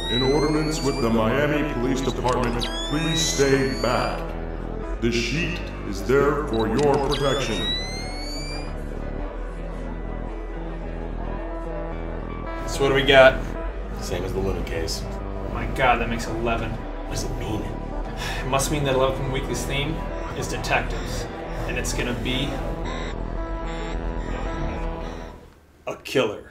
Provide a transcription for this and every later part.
in ordinance with the Miami Police Department, please stay back. The sheet is there for your protection. So what do we got? Same as the Luna case. Oh my god, that makes 11. What does it mean? It must mean that 11th Moon Weekly's theme is detectives. And it's gonna be... a killer.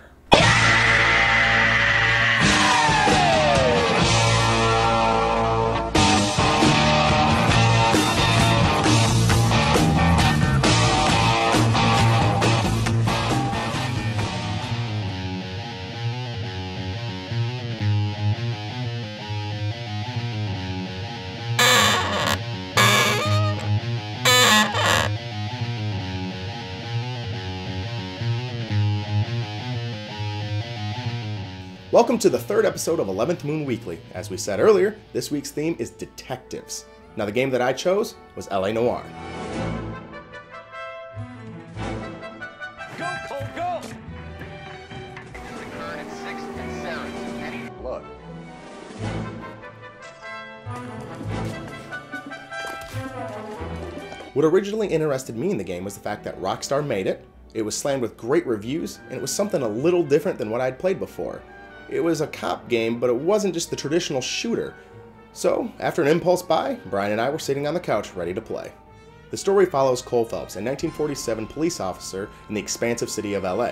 Welcome to the third episode of 11th Moon Weekly. As we said earlier, this week's theme is detectives. Now the game that I chose was LA Noire. Go, Cole, go! Occurred at 6th and 7th. Any blood. What originally interested me in the game was the fact that Rockstar made it, it was slammed with great reviews, and it was something a little different than what I'd played before. It was a cop game, but it wasn't just the traditional shooter. So, after an impulse buy, Brian and I were sitting on the couch ready to play. The story follows Cole Phelps, a 1947 police officer in the expansive city of LA.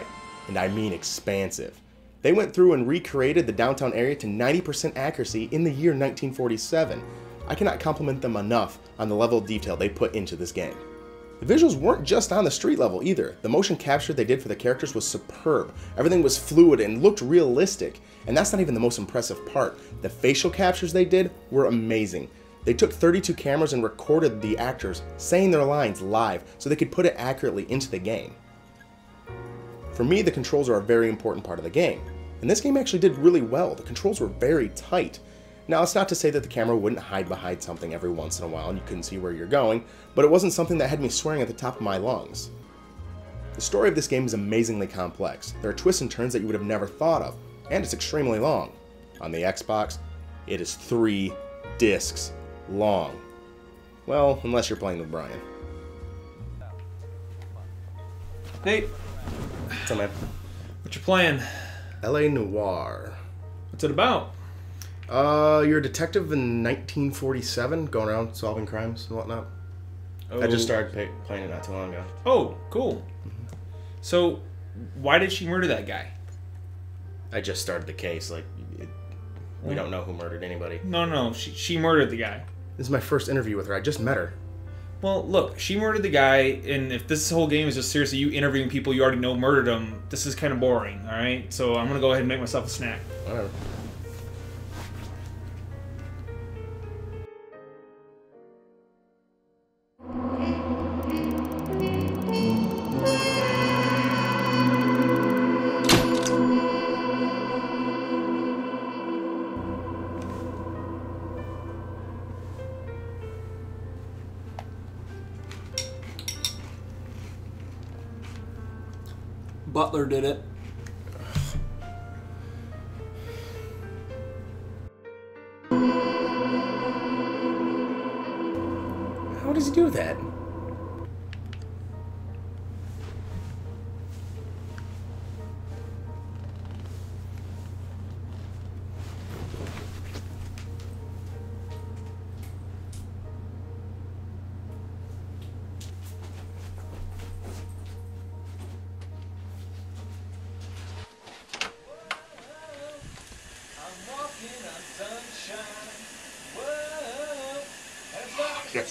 And I mean expansive. They went through and recreated the downtown area to 90% accuracy in the year 1947. I cannot compliment them enough on the level of detail they put into this game. The visuals weren't just on the street level either. The motion capture they did for the characters was superb. Everything was fluid and looked realistic. And that's not even the most impressive part. The facial captures they did were amazing. They took 32 cameras and recorded the actors saying their lines live so they could put it accurately into the game. For me, the controls are a very important part of the game. And this game actually did really well. The controls were very tight. Now, it's not to say that the camera wouldn't hide behind something every once in a while and you couldn't see where you're going, but it wasn't something that had me swearing at the top of my lungs. The story of this game is amazingly complex. There are twists and turns that you would have never thought of, and it's extremely long. On the Xbox, it is 3 discs long. Well, unless you're playing with Brian. Hey, What's up, man? what you playing? LA Noire. What's it about? You're a detective in 1947, going around solving crimes and whatnot. Oh. I just started playing it not too long ago. Oh, cool. So, why did she murder that guy? I just started the case, we don't know who murdered anybody. No, she murdered the guy. This is my first interview with her, I just met her. Well, look, she murdered the guy, and if this whole game is just seriously you interviewing people you already know murdered them, this is kind of boring, alright? So I'm gonna go ahead and make myself a snack. Whatever. Butler did it. How does he do that?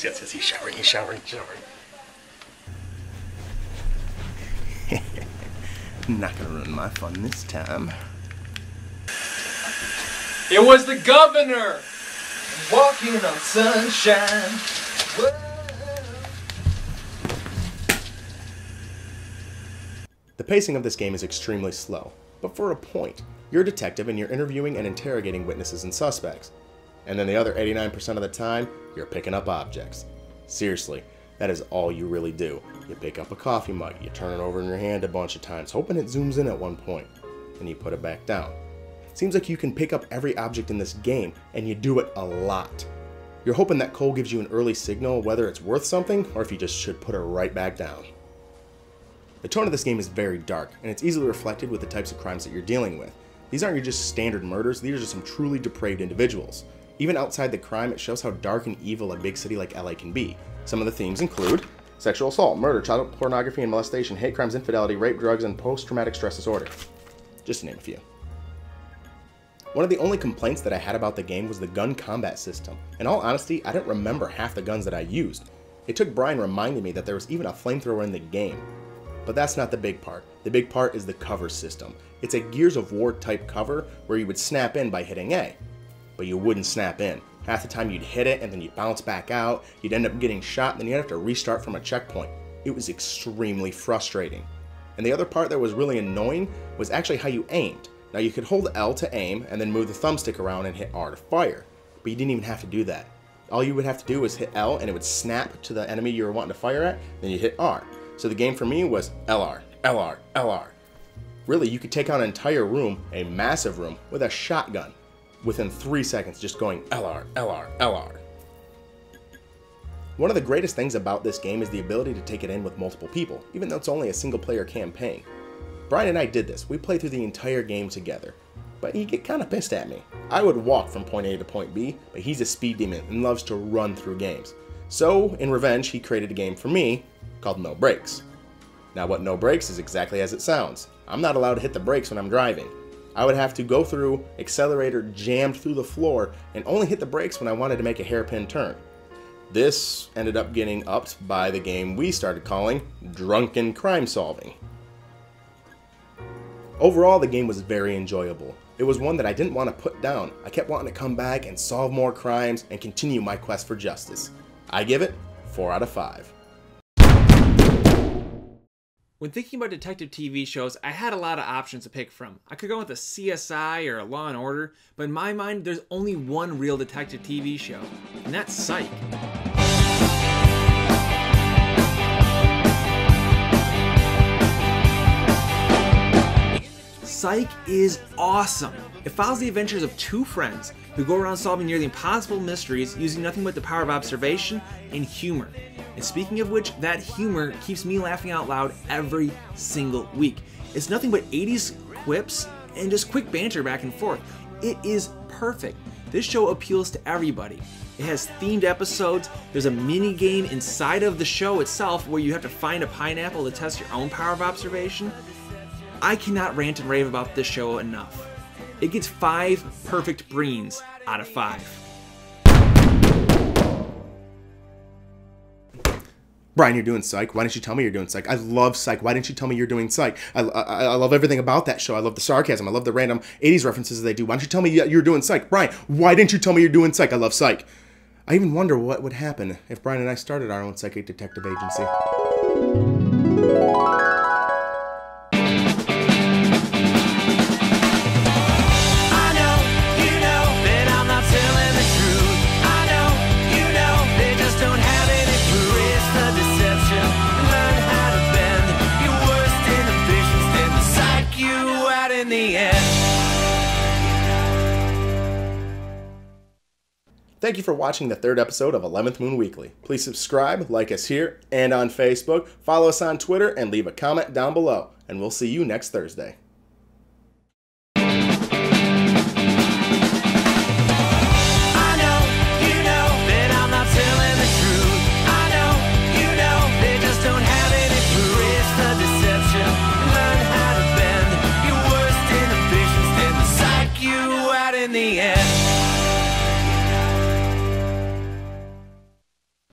Yes, he's showering. Not gonna ruin my fun this time. It was the governor walking on sunshine. Whoa. The pacing of this game is extremely slow, but for a point. You're a detective and you're interviewing and interrogating witnesses and suspects. And then the other 89% of the time, you're picking up objects. Seriously, that is all you really do. You pick up a coffee mug, you turn it over in your hand a bunch of times, hoping it zooms in at one point, and you put it back down. Seems like you can pick up every object in this game, and you do it a lot. You're hoping that Cole gives you an early signal whether it's worth something, or if you just should put her right back down. The tone of this game is very dark, and it's easily reflected with the types of crimes that you're dealing with. These aren't your just standard murders, these are just some truly depraved individuals. Even outside the crime, it shows how dark and evil a big city like LA can be. Some of the themes include sexual assault, murder, child pornography and molestation, hate crimes, infidelity, rape, drugs, and post-traumatic stress disorder. Just to name a few. One of the only complaints that I had about the game was the gun combat system. In all honesty, I didn't remember half the guns that I used. It took Brian reminding me that there was even a flamethrower in the game. But that's not the big part. The big part is the cover system. It's a Gears of War type cover where you would snap in by hitting A. But you wouldn't snap in. Half the time you'd hit it and then you'd bounce back out, you'd end up getting shot, and then you'd have to restart from a checkpoint. It was extremely frustrating. And the other part that was really annoying was actually how you aimed. Now you could hold L to aim and then move the thumbstick around and hit R to fire. But you didn't even have to do that. All you would have to do was hit L and it would snap to the enemy you were wanting to fire at, then you'd hit R. So the game for me was LR, LR, LR. Really, you could take out an entire room, a massive room, with a shotgun within 3 seconds, just going LR, LR, LR. One of the greatest things about this game is the ability to take it in with multiple people, even though it's only a single player campaign. Brian and I did this. We played through the entire game together, but he'd get kind of pissed at me. I would walk from point A to point B, but he's a speed demon and loves to run through games. So, in revenge, he created a game for me called No Brakes. Now what No Brakes is exactly as it sounds. I'm not allowed to hit the brakes when I'm driving. I would have to go through, accelerator jammed through the floor, and only hit the brakes when I wanted to make a hairpin turn. This ended up getting upped by the game we started calling Drunken Crime Solving. Overall, the game was very enjoyable. It was one that I didn't want to put down. I kept wanting to come back and solve more crimes and continue my quest for justice. I give it 4 out of 5. When thinking about detective TV shows, I had a lot of options to pick from. I could go with a CSI or a Law & Order, but in my mind, there's only one real detective TV show, and that's Psych. Psych is awesome. It follows the adventures of two friends who go around solving nearly impossible mysteries using nothing but the power of observation and humor. And speaking of which, that humor keeps me laughing out loud every single week. It's nothing but 80s quips and just quick banter back and forth. It is perfect. This show appeals to everybody. It has themed episodes. There's a mini game inside of the show itself where you have to find a pineapple to test your own power of observation. I cannot rant and rave about this show enough. It gets 5 perfect Breens out of 5. Brian, you're doing Psych. Why didn't you tell me you're doing Psych? I love Psych. Why didn't you tell me you're doing Psych? I love everything about that show. I love the sarcasm. I love the random 80s references they do. Why don't you tell me you're doing Psych? Brian, why didn't you tell me you're doing Psych? I love Psych. I even wonder what would happen if Brian and I started our own psychic detective agency. In the end. Thank you for watching the 3rd episode of 11th Moon Weekly. Please subscribe, like us here and on Facebook, follow us on Twitter, and leave a comment down below. And we'll see you next Thursday. In the end.